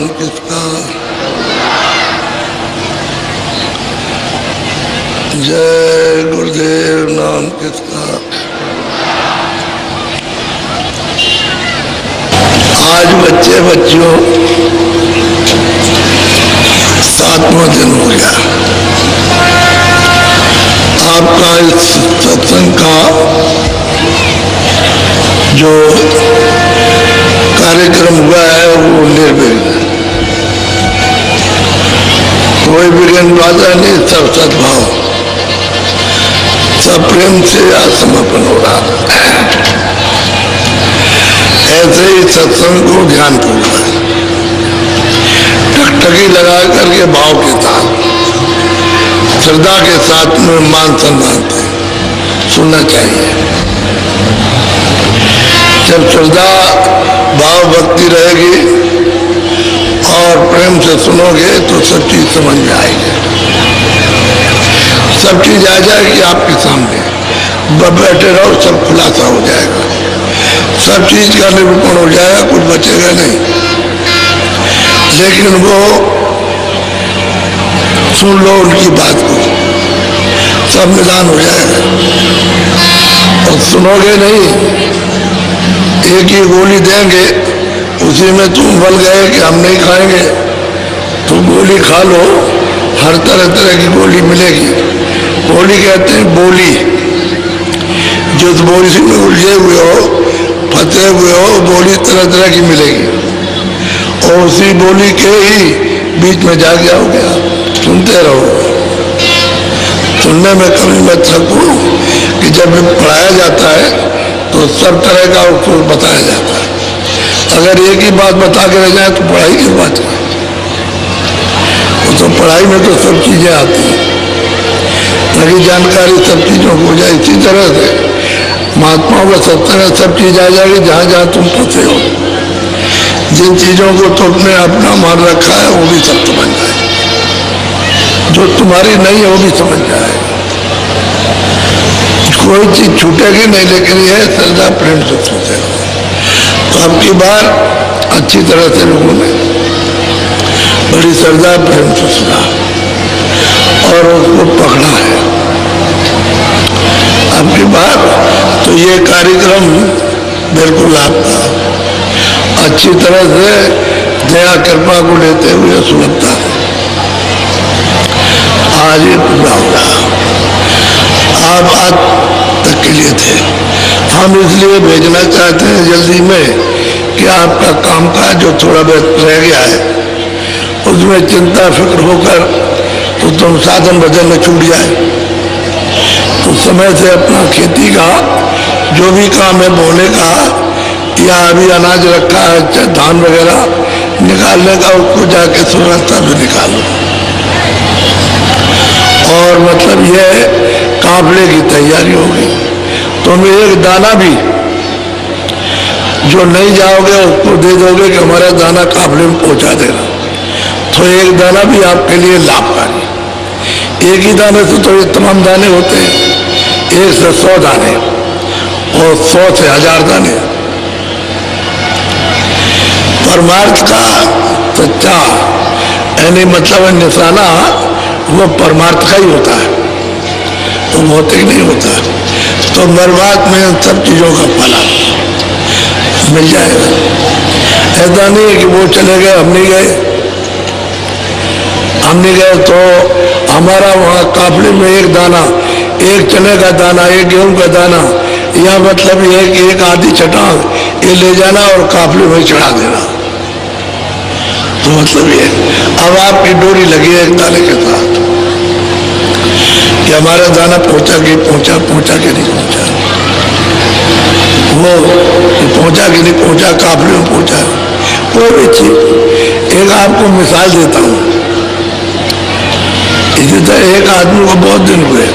नाम किसका, जय गुरुदेव नाम किसका। आज बच्चे बच्चियों 7वां दिन हो गया आपका इस सत्संग का जो कार्यक्रम हुआ है वो निर्विघ्न, कोई विघ्न बाधा नहीं, सब सद्भाव, सब प्रेम से आज समर्पण हो रहा है। ऐसे ही सत्संग को ध्यान पूर्वक टकटकी लगा करके भाव के साथ श्रद्धा के साथ में मान सम्मान से सुनना चाहिए। जब श्रद्धा भाव भक्ति रहेगी और प्रेम से सुनोगे तो सब चीज समझ में आएगी, सब चीज आ जाएगी आपके सामने, बैठे रहो सब खुलासा हो जाएगा, सब चीज का निरूपण हो जाएगा, कुछ बचेगा नहीं। लेकिन वो सुन लो उनकी बात को, सब निदान हो जाएगा। और सुनोगे नहीं, एक ही गोली देंगे उसी में तुम बल गए कि हम नहीं खाएंगे, तो गोली खा लो, हर तरह तरह की गोली मिलेगी। गोली कहते हैं बोली, जिस बोली में उलझे हुए हो, फंसे हुए हो, बोली तरह तरह की मिलेगी और उसी बोली के ही बीच में जाग जाओगे आप, सुनते रहो। सुनने में कभी मत थको कि जब पढ़ाया जाता है तो सब तरह का उसको बताया जाता है। अगर एक ही बात बता के रह जाए तो पढ़ाई की बात है, तो पढ़ाई में तो सब चीजें आती हैं, ताकि जानकारी सब चीजों को हो जाए। इसी तरह से महात्माओं का सत्संग सब चीज आ जाएगी जहां जहां तुम फंसे हो। जिन चीजों को तुमने अपना मान रखा है वो भी सब समझ जाए, जो तुम्हारी नहीं है वो भी समझ जाए, कोई चीज छूटेगी नहीं। लेकिन यह श्रद्धा प्रेम से सोचे तो अब की बार अच्छी तरह से लोगों ने बड़ी श्रद्धा प्रेम से सुना और उसको पकड़ा है। अब की बार तो ये कार्यक्रम बिल्कुल आपका अच्छी तरह से दया कृपा को लेते हुए सुलभता आज ये पूरा हो रहा। आप आज तक के लिए थे, हम इसलिए भेजना चाहते हैं जल्दी में कि आपका काम काज जो थोड़ा बहुत रह गया है उसमें चिंता फिक्र होकर तो तुम साधन भजन में छूट जाए, तो समय से अपना खेती का जो भी काम है बोने का या अभी अनाज रखा है धान वगैरह निकालने का उसको जाके सुरक्षा से निकालो। और मतलब यह काफले की तैयारी होगी, तुम एक दाना भी जो नहीं जाओगे उसको दे दोगे कि हमारा दाना काफले में पहुंचा देना, तो एक दाना भी आपके लिए लाभकारी। एक ही दाने से तो ये तमाम दाने होते हैं, 1 से 100 दाने और 100 से 1000 दाने। परमार्थ का सच्चा यानी मतलब निशाना वो परमार्थ का ही होता है, तो भौतिक नहीं होता। तो बर्बाद में इन सब चीजों का फल मिल जाएगा। ऐसा नहीं है कि वो चले गए हम नहीं गए तो हमारा वहाँ काफले में एक दाना, एक चने का दाना, एक गेहूं का दाना, या मतलब ये कि एक आधी चटान ये ले जाना और काफले में चढ़ा देना। तो मतलब ये अब आपकी डोरी लगी है एक दाने के साथ कि हमारा दाना पहुंचा कि पहुंचा के नहीं पहुंचा, वो पहुंचा कि नहीं पहुंचा, काफले में पहुंचा। कोई भी चीज, एक आपको मिसाल देता हूं, इसी तरह एक आदमी को बहुत दिन हुए,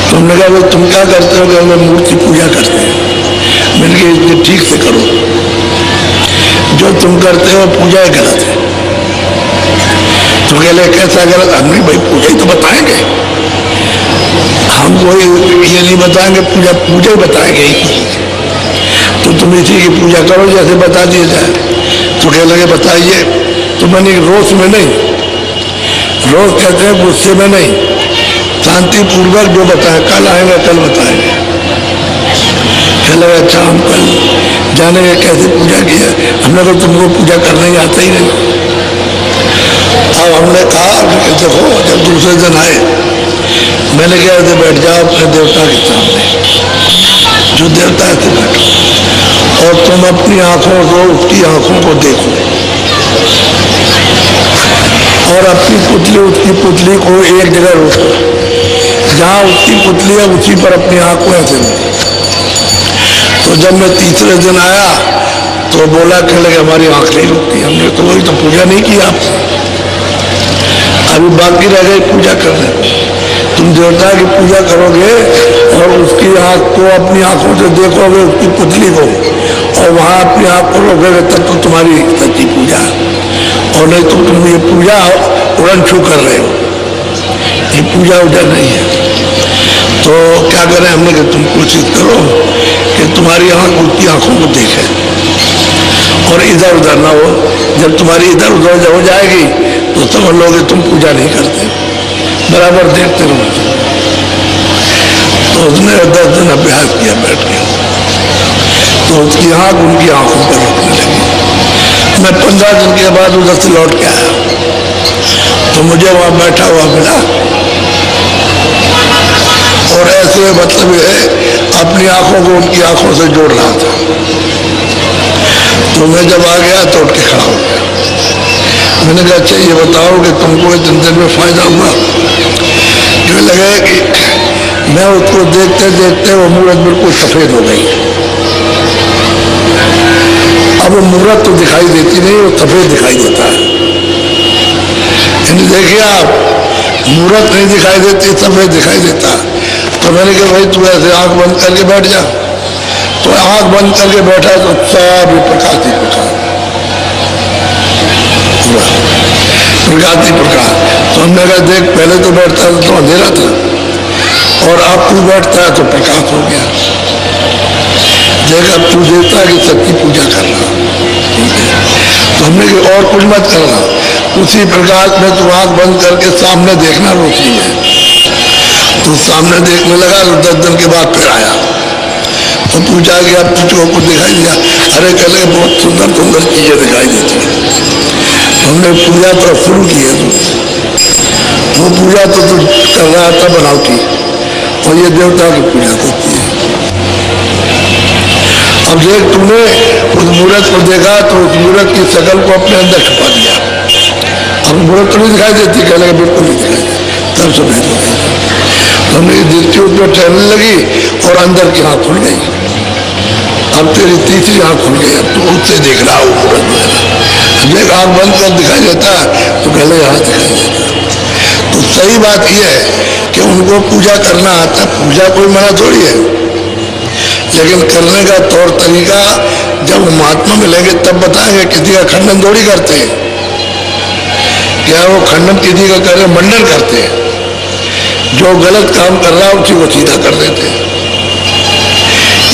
तुमने कहा भाई तुम क्या करते हो? कि मूर्ति पूजा करते हैं। मैंने कहा इसको ठीक से करो, जो तुम करते हो पूजा ही गलत है। तो कहले कैसा गलत? नहीं भाई पूजा ही तो बताएंगे हम, कोई ये नहीं बताएंगे, पूजा ही बताएंगे। तो तुम इसी की पूजा करो जैसे बता दिया जाए। तो कह लगे बताइए। तो मैंने रोष में नहीं, रोष कहते हैं गुस्से में नहीं, शांतिपूर्वक जो बताए, कल आएंगे कल बताएंगे। कह लगा अच्छा हम कल जानेंगे कैसे पूजा की है। हमने कहा तुमको पूजा करने ही आता ही नहीं। अब हमने कहा देखो, जब दूसरे दिन आए मैंने कहा थे बैठ जाओ अपने देवता के सामने, जो देवता है बैठो, और तुम अपनी आंखों को उसकी आंखों को देखो, और अपनी पुतली उसकी पुतली को एक जगह रोको, जहाँ उसकी पुतली है उसी पर अपनी आंख को ऐसे रोको। तो जब मैं तीसरे दिन आया तो बोला कह लगे हमारी आंख नहीं रुकती। हमने तो वही तो पूजा नहीं की आपने, अभी बाकी रह गई पूजा करने। तुम देवता की पूजा करोगे और उसकी आंख को अपनी आंखों से देखोगे, उसकी पुतली को, और वहां अपनी आंख को रोकोगे, तब तो तुम्हारी सच्ची पूजा। और नहीं तो तुम ये पूजा उड़न छू कर रहे हो, ये पूजा उधर नहीं है। तो क्या करें, हमने कहा तुम कोशिश करो कि तुम्हारी आंख उसकी आंखों को देखे और इधर उधर ना हो। जब तुम्हारी इधर उधर हो जाएगी तो समझ लोगे तुम पूजा नहीं करते, बराबर देखते रहो। तो उसने 10 दिन अभ्यास किया बैठ के, तो उसकी आंख उनकी आंखों पर रुकने लगी। मैं 15 दिन के बाद उधर से लौट के आया तो मुझे वहां बैठा हुआ मिला, और ऐसे मतलब ये अपनी आंखों को उनकी आंखों से जोड़ रहा था। तो मैं जब आ गया तो उठ के खड़ा हो गया। मैंने कहा अच्छा ये बताओ कि तुमको इतने दिन में फायदा हुआ? जो लगे कि मैं उसको देखते देखते वो मूरत बिल्कुल सफेद हो गई। अब वो मूरत तो दिखाई देती नहीं, वो सफेद दिखाई देता है। देखिए आप, मूरत नहीं दिखाई देती, सफेद दिखाई देता। तो मैंने कहा भाई तू ऐसे आंख बंद करके बैठ जा। तो आंख बंद करके बैठा तो सब प्रकाश ही प्रकाश, प्रकाश ही प्रकाश। तो हमने कहा देख पहले तो बैठता था तो अंधेरा था, और अब तू बैठता है तो प्रकाश हो गया। देख अब तू देवता की सच्ची पूजा कर रहा। तो हमने कहा और कुछ मत करना, उसी प्रकाश में तू आंख बंद करके सामने देखना रोशनी में। तो सामने देखने लगा तो 10 दिन के बाद फिर आया तो पूछा कि अब तुझको कुछ दिखाई दिया? अरे कल बहुत सुंदर सुंदर चीजें दिखाई देती हैं। हमने पूजा तो शुरू की है, वो पूजा तो तू कर रहा था बनावटी, और ये देवता की पूजा करती है। अब देख तूने उस मूर्त को देखा तो उस मूर्त की शकल को अपने अंदर छुपा दिया। अब मूर्त तो नहीं दिखाई देती, कह लगे बिल्कुल नहीं दिखाई देती, तब से भेद हो गई। हमने दृष्टि उसमें ठहरने लगी और अंदर की आँख खुल गई। अब तेरी तीसरी आँख खुल गई, अब तो उससे देख रहा हो मूर्त में। देख आँख बंद कर दिखाई देता तो पहले यहाँ दिखाई देता। तो सही बात यह है कि उनको पूजा करना आता, पूजा कोई मना थोड़ी है, लेकिन करने का तौर तरीका जब महात्मा मिलेंगे तब बताएंगे। किसी का खंडन थोड़ी करते हैं, क्या वो खंडन किसी का करे? मंडन करते हैं। जो गलत काम कर रहा है उसी को सीधा कर देते हैं।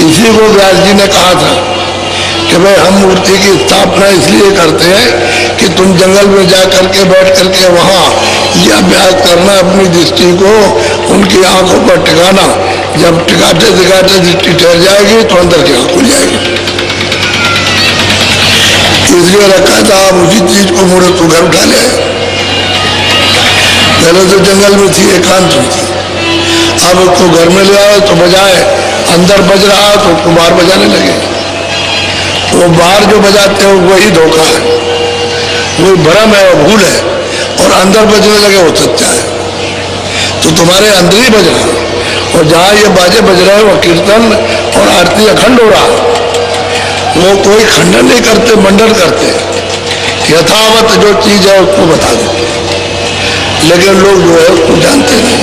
इसी को व्यास जी ने कहा था कि भाई हम मूर्ति की स्थापना इसलिए करते हैं कि तुम जंगल में जा करके बैठ करके वहाँ यह अभ्यास करना, अपनी दृष्टि को उनकी आंखों पर टिकाना। जब टिकाते टिकाते दृष्टि ठहर जाएगी तो अंदर की आंख खुल जाएगी। इसलिए रखा था आप उसी चीज को मूर्त को घर उठा ले। पहले तो जंगल में थी, एकांत में थी, अब उसको घर में ले आए तो बजाए, अंदर बज रहा तो उसको बाहर बजाने लगे। वो बाहर जो बजाते हैं वही धोखा है, वही भ्रम है, वो भूल है, और अंदर बजने लगे वो सच्चा है। तो तुम्हारे अंदर ही बज रहा है, और जहाँ ये बाजे बज रहे हैं वो कीर्तन और आरती अखंड हो रहा है। वो कोई खंडन नहीं करते, मंडन करते, यथावत जो चीज है उसको बता देते। लेकिन लोग जो है उसको जानते नहीं,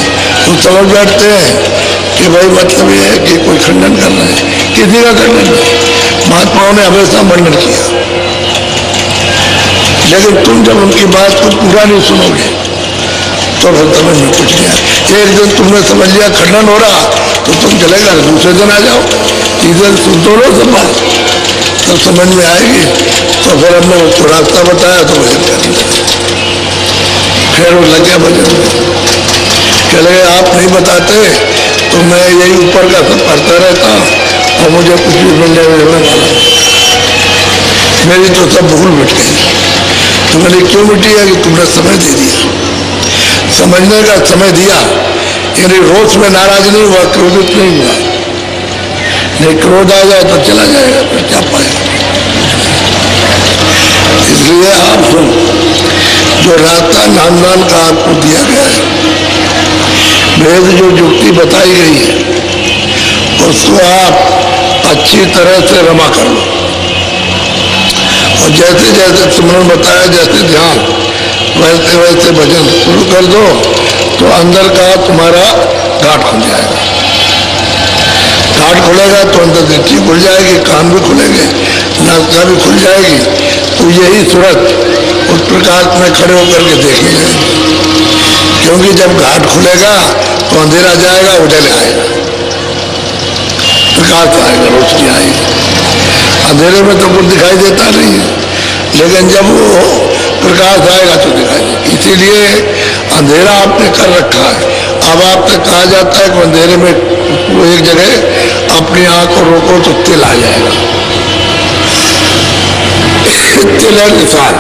वो समझ बैठते हैं कि भाई मतलब ये है कि कोई खंडन करना है। किसी का खंडन नहीं, महात्माओं ने हमेशा मंडन किया। लेकिन तुम जब उनकी बात को पूरा नहीं सुनोगे तो फिर समझ में कुछ नहीं आया। एक दिन तुमने समझ लिया खंडन हो रहा तो तुम चले गए, दूसरे दिन आ जाओ, तीसरे दिन सुन तो लो सब बात, तो समझ में आएगी। तो फिर हमने उसको रास्ता बताया तो भजन करने लगे। फिर वो लगे भजन में, कह लगे आप नहीं बताते तो मैं यही ऊपर का सब पढ़ता रहता और मुझे कुछ भी मिलने वाला, मेरी तो सब भूल मिट गई। तो मैंने क्यों मिटी है कि तुमने समय दे दिया, समझने का समय दिया। यानी रोष में नाराज नहीं हुआ, क्रोधित नहीं हुआ। नहीं, क्रोध आ जाए तो चला जाएगा, फिर क्या पाएगा। इसलिए आप सुन, जो रास्ता नामदान का आपको दिया गया है, वेद जो युक्ति बताई गई है उसको आप अच्छी तरह से रमा कर लो। और जैसे जैसे सिमरन बताया, जैसे ध्यान, वैसे वैसे भजन शुरू कर दो तो अंदर का तुम्हारा घाट खुल जाएगा। घाट खुलेगा तो अंदर दृष्टि खुल जाएगी, कान भी खुलेंगे, नासिका भी खुल जाएगी। तो यही सूरत उस प्रकाश में खड़े होकर के देखी जाएगी। क्योंकि जब घाट खुलेगा तो अंधेरा जाएगा, उजाले आएगा, प्रकाश आएगा, रोशनी आएगी। अंधेरे में तो कुछ दिखाई देता नहीं है, लेकिन जब वो प्रकाश आएगा तो दिखाई देगा। इसीलिए अंधेरा आपने कर रखा है। अब आपसे कहा जाता है कि अंधेरे में वो एक जगह अपनी आंख को रोको तो तिल आ जाएगा। तिल है निशान,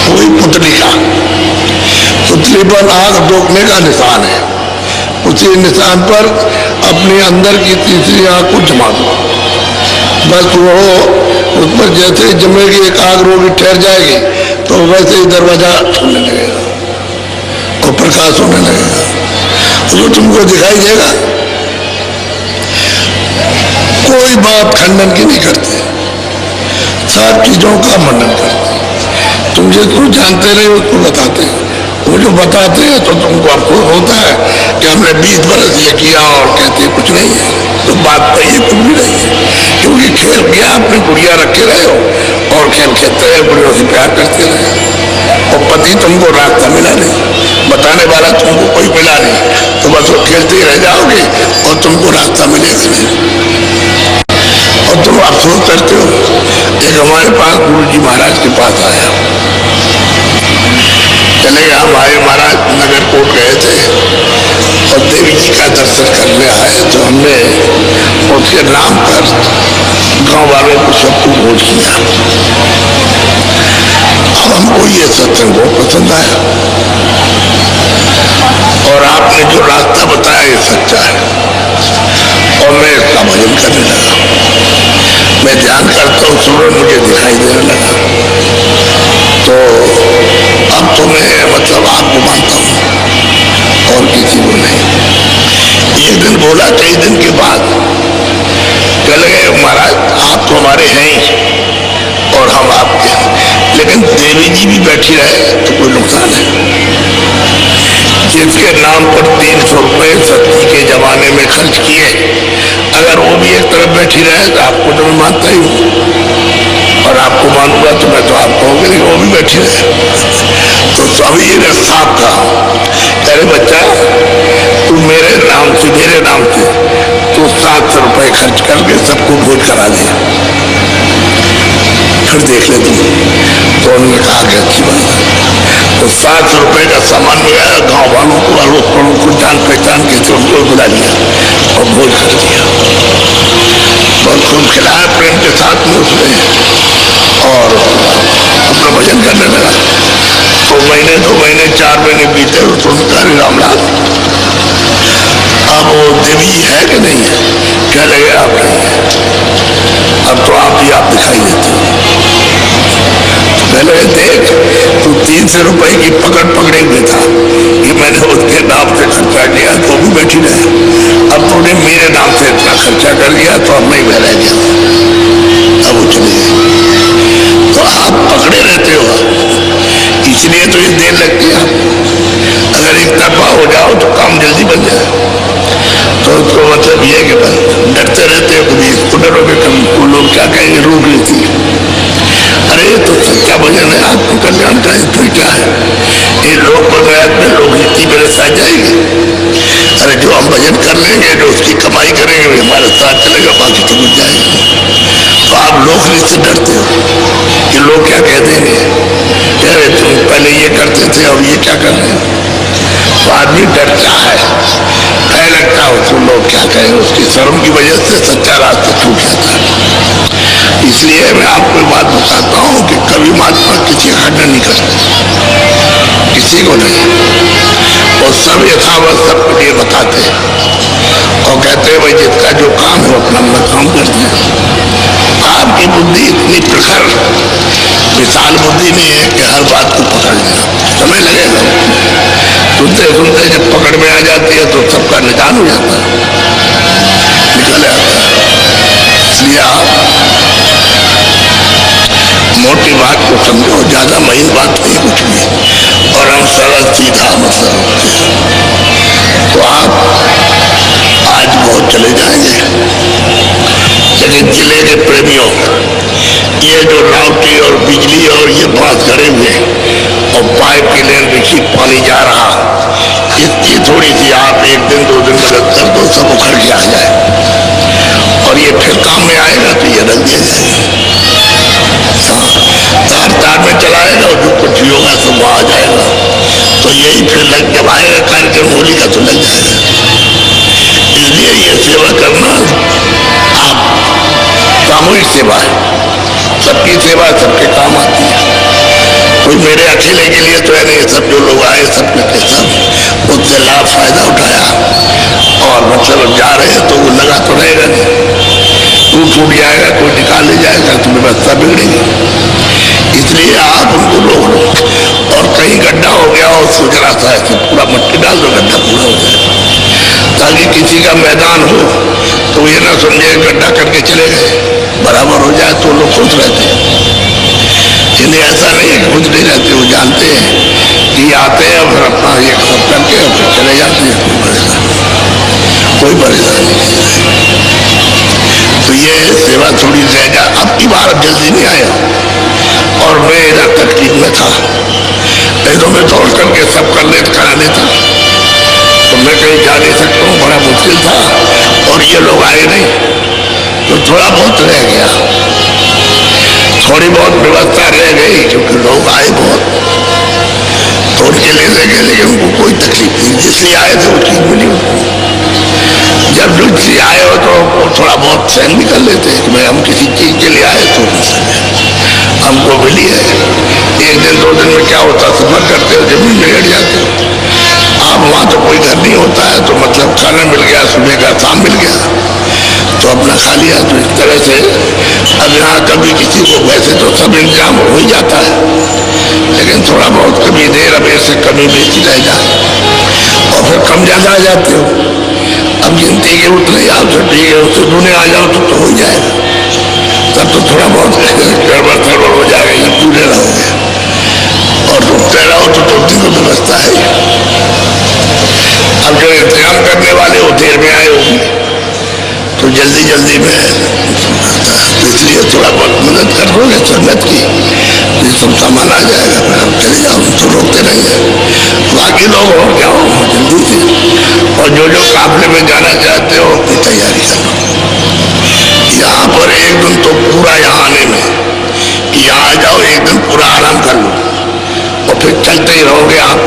वही पुतली का, पुतली पर आंख रोकने का निशान है। उसी निशान पर अपने अंदर की तीसरी आंख को जमा दो, बस वो उस पर जैसे जमेगी, एक आग रोगी ठहर जाएगी तो वैसे ही दरवाजा खुलने लगेगा और प्रकाश होने लगेगा। जो तुमको दिखाई देगा, कोई बात खंडन की नहीं करते, सब चीजों का मंडन करते। तुम जिसको जानते नहीं उसको बताते हैं, वो जो बताते हैं तो तुमको अफसोस होता है कि हमने 20 बरस ये किया और कहते कुछ नहीं है। तो बात तो ये कुछ भी नहीं है, क्योंकि खेल किया, अपनी गुड़िया रखे रहे हो और खेल खेलते रहे, गुड़ियों से प्यार करते रहे और पति तुमको रास्ता मिला नहीं, बताने वाला तुमको कोई मिला नहीं, तो बस वो खेलते ही रह जाओगे और तुमको रास्ता मिलेगा नहीं और तुम अफसोस करते हो। एक हमारे पास गुरु जी महाराज के पास आया, चले हम आए महाराज नगर कोट गए थे और देवी जी का दर्शन करने आए, तो हमने उसके नाम पर गांव वालों को सबको भोज किया। अब हमको ये सत्संग बहुत पसंद आया और आपने जो रास्ता बताया ये सच्चा है और मैं इसका भजन करने लगा। मैं ध्यान करता हूँ, सूरज मुझे दिखाई देने लगा। तो अब तो मैं मतलब आपको मानता हूँ और किसी को नहीं। एक दिन बोला, कई दिन के बाद कह लगे महाराज आप तो हमारे हैं ही और हम आपके, लेकिन देवी जी भी बैठी रहे तो कोई नुकसान है। जिसके नाम पर 300 रुपये सत्ती के जमाने में खर्च किए, अगर वो भी एक तरफ बैठी रहे तो आपको तो मैं मानता ही हूँ और आपको मानूंगा तो मैं तो आपको होंगे, लेकिन वो भी बैठी रहे। तो स्वामी ने साफ कहा, अरे बच्चा तू मेरे नाम से, मेरे नाम से तो 700 रुपये खर्च करके सबको भोज करा दे, फिर देख ले तुम। तो उन्होंने कहा कि अच्छी बात है। तो 700 रुपये का सामान मिलाया, गाँव वालों को, अड़ोस पड़ोस को जान पहचान के थे उनको बुला लिया और भोज कर दिया। बहुत खूब खिलाया प्रेम के साथ में उसने और अपना भजन करने लगा। तो महीने, 2 महीने, 4 महीने बीते तो उनका रामलाल अब वो देवी है कि नहीं है? क्या लगे आप नहीं है, अब तो आप ही आप दिखाई देते हो। पहले देख तू 300 रुपए की पकड़े हुए था कि मैंने उसके नाम से खर्चा किया तो भी बैठी रहे, अब तूने मेरे नाम से इतना खर्चा कर दिया तो अब नहीं मैं रह गया, अब वो चले गए। तो आप पकड़े रहते हो, इसलिए तो ये देर लगती है। अगर एक तरफा हो जाओ तो काम जल्दी बन जाए। तो उसको मतलब ये कि डरते रहते हो, कभी इसको डरोगे, कभी लोग क्या कहेंगे, रोक लेती है। अरे तो सच्चा भजन है, आत्म कल्याण का इसमें क्या है? ये लोग प्रयास में लोग नीति में रस आ जाएगी। अरे जो हम भजन कर लेंगे, जो उसकी कमाई करेंगे, वो हमारे साथ चलेगा, बाकी तो कुछ जाएगा। तो आप लोग से डरते हो कि लोग क्या कह देंगे, कह रहे तुम पहले ये करते थे अब ये क्या कर रहे हो। तो आदमी डरता है, भय लगता है उसको लोग क्या कहें, उसकी शर्म की वजह से सच्चा रास्ता छूट जाता है। इसलिए मैं आपको बात बताता हूँ कि कभी महात्मा किसी का खंडन नहीं करते, किसी को नहीं, और सब यथावत सबके लिए बताते हैं और कहते हैं भाई जिसका जो काम है अपना अपना काम करते हैं। आपकी बुद्धि इतनी प्रखर विशाल बुद्धि नहीं है कि हर बात को पकड़ लेना, समय लगेगा। सुनते सुनते जब पकड़ में आ जाती है तो सबका निदान हो जाता है, निकल आता है। इसलिए आप मोटी बात को समझो, ज्यादा महीन बात नहीं कुछ भी, और हम सरल सीधा मतलब होते हैं। तो आप आज बहुत चले जाएंगे, लेकिन जिले के प्रेमियों, ये जो रावटी और बिजली और ये बात खड़े हुए और पाइप की लेन बिछी पानी जा रहा, इसकी थोड़ी सी आप एक दिन दो दिन मदद कर दो, सब उखड़ के आ जाए और ये फिर काम में आएगा तो ये रख दिया जाएगा। तार तार में चलाएगा और जो कुछ भी होगा सब वहां आ जाएगा। तो यही फिर लग जब आएगा कार्यक्रम होली का तो लग जाएगा। इसलिए ये सेवा करना आप सामूहिक सेवा है, सबकी सेवा सबके काम आती है। कोई मेरे अकेले के लिए तो है नहीं, सब जो लोग आए सब के सब उससे लाभ फायदा उठाया और मतलब जा रहे हैं तो वो लगा तो रहेगा नहीं, टूट जाएगा, कोई निकाल ले जाएगा तो व्यवस्था बिगड़ेगी। इसलिए आप उनको रोक लो, और कहीं गड्ढा हो गया और सोच रहा था कि पूरा मट्टी डाल दो, गड्ढा पूरा हो जाए, ताकि किसी का मैदान हो तो ये ना समझे गड्ढा करके चले गए, बराबर हो जाए तो लोग खुश रहते हैं। इन्हें ऐसा नहीं है, खुश नहीं रहते, वो जानते हैं कि आते हैं और फिर अपना ये सब करके और फिर चले जाते हैं, कोई परेशानी नहीं है। तो ये सेवा थोड़ी रहेगा। अब की बार जल्दी नहीं आया और मैं इधर तकलीफ में था, नहीं तो मैं दौड़ करके सब करा लेता, तो मैं कहीं जा नहीं सकता हूँ, बड़ा मुश्किल था और ये लोग आए नहीं, तो थोड़ा बहुत रह गया, थोड़ी बहुत व्यवस्था रह गई क्योंकि लोग आए बहुत, तो उनके लिए रह गए, लेकिन उनको कोई तकलीफ नहीं, जिसलिए आए थे वो चीज मिली उनको। जब दूसरी आए हो तो थोड़ा बहुत सहन भी कर लेते हैं कि भाई हम किसी चीज के लिए आए तो हमको मिली है। एक दिन दो दिन में क्या होता, सफर करते हो, जमीन में बैठ जाते हो आप, वहाँ तो कोई घर नहीं होता है, तो मतलब खाना मिल गया, सुबह का शाम मिल गया तो अपना खा लिया। तो इस तरह से अब यहाँ कभी किसी को, वैसे तो सब इंतजाम हो ही जाता है, लेकिन थोड़ा बहुत कभी देर अब ऐसे कमी बेची रह जाए और फिर कम ज्यादा आ जाते हो। अब गिनती के उतने आओ तो ठीक है, उससे दूने आ जाओ तो हो जाएगा, तब तो थोड़ा बहुत गड़बड़ हो जाएगा, ये पूरे रहोगे और रुकते रहो तो तुमकी तो व्यवस्था है। अब जो इंतजाम करने वाले वो देर में आए होंगे तो जल्दी जल्दी में, इसलिए थोड़ा बहुत मदद कर दोगे संगत की, ये सब सामान आ जाएगा, फिर आप चले जाओ, तो रोकते नहीं है। बाकी लोग हो जाओ जल्दी से, और जो जो काफले में जाना चाहते हो अपनी तैयारी करो। यहाँ पर एक दिन तो पूरा यहाँ आने में, यहाँ आ जाओ एक दिन पूरा आराम कर लो और फिर चलते ही रहोगे आप।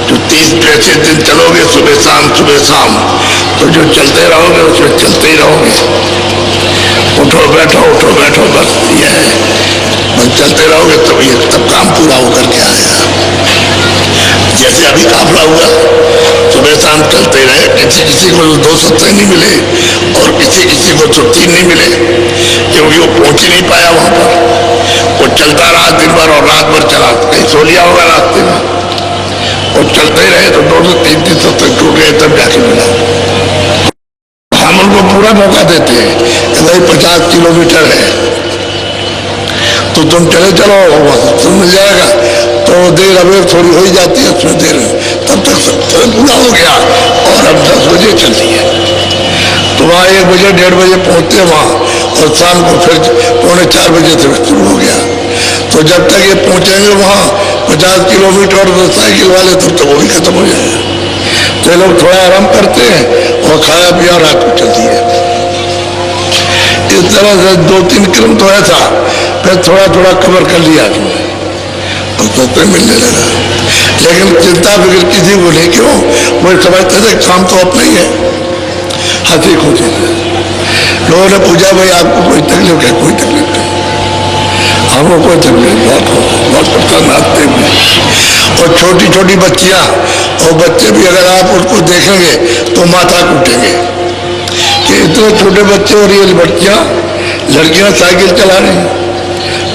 जो 30-35 दिन चलोगे सुबह शाम, तो जो चलते रहोगे उसमें चलते ही रहोगे, उठो बैठो बस ये है, बस चलते रहोगे तब ये सब काम पूरा होकर के आएगा। जैसे अभी काफला हुआ, सुबह शाम चलते रहे, किसी को 2 सप्ताह नहीं मिले और किसी को छुट्टी नहीं मिले, क्योंकि वो पहुंच ही नहीं पाया वहां पर। वो चलता रहा दिन भर और रात भर चला, कहीं सो लिया होगा रास्ते में, और चलते रहे तो 2 से 3 दिन तक टूट गए, तब जाके मिला। हम उनको पूरा मौका देते हैं कि भाई 50 किलोमीटर है तो तुम चले चलो, तुम मिल जाएगा। तो देर अबेर थोड़ी हो ही जाती है, उसमें देर तब तक सब पूरा हो गया और अब 10 बजे चल रही है, तो वहाँ 1 बजे 1:30 बजे पहुँचते वहाँ, और शाम को फिर 3:45 बजे से शुरू हो गया। तो जब तक ये पहुँचेंगे वहाँ 50 किलोमीटर और साइकिल वाले, तब तक वो भी खत्म हो जाएगा। तो लोग थोड़ा आराम करते हैं और खाया पिया रात को चलती है। इस तरह से 2-3 क्रम तो ऐसा, फिर थोड़ा थोड़ा कवर कर लिया और तो मिलने लगा। लेकिन चिंता फिक्र किसी को नहीं, क्यों? वो समझते थे काम तो अपना ही है। हंसी खुशी से लोगों ने पूछा, भाई आपको कोई तकलीफ है? कोई तकलीफ नहीं, हमको कोई तकलीफ, बहुत परेशान आते हुए। और छोटी छोटी बच्चियां और बच्चे भी अगर आप उनको देखेंगे तो माथा कूटेंगे कि इतने छोटे बच्चे और ये बच्चियां, लड़कियां साइकिल चला रही हैं,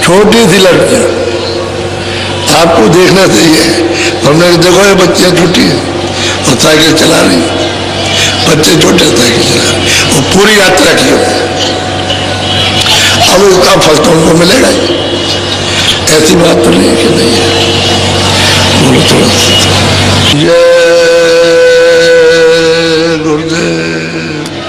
छोटी सी लड़कियां, आपको देखना चाहिए। हमने देखो ये बच्चियां छोटी हैं और साइकिल चला रही हैं, बच्चे छोटे साइकिल चला रहे और पूरी यात्रा की हो। अब उसका फल तो उनको मिलेगा ही, ऐसी बात तो नहीं है कि नहीं है। बोलो थोड़ा सा जय गुरुदेव।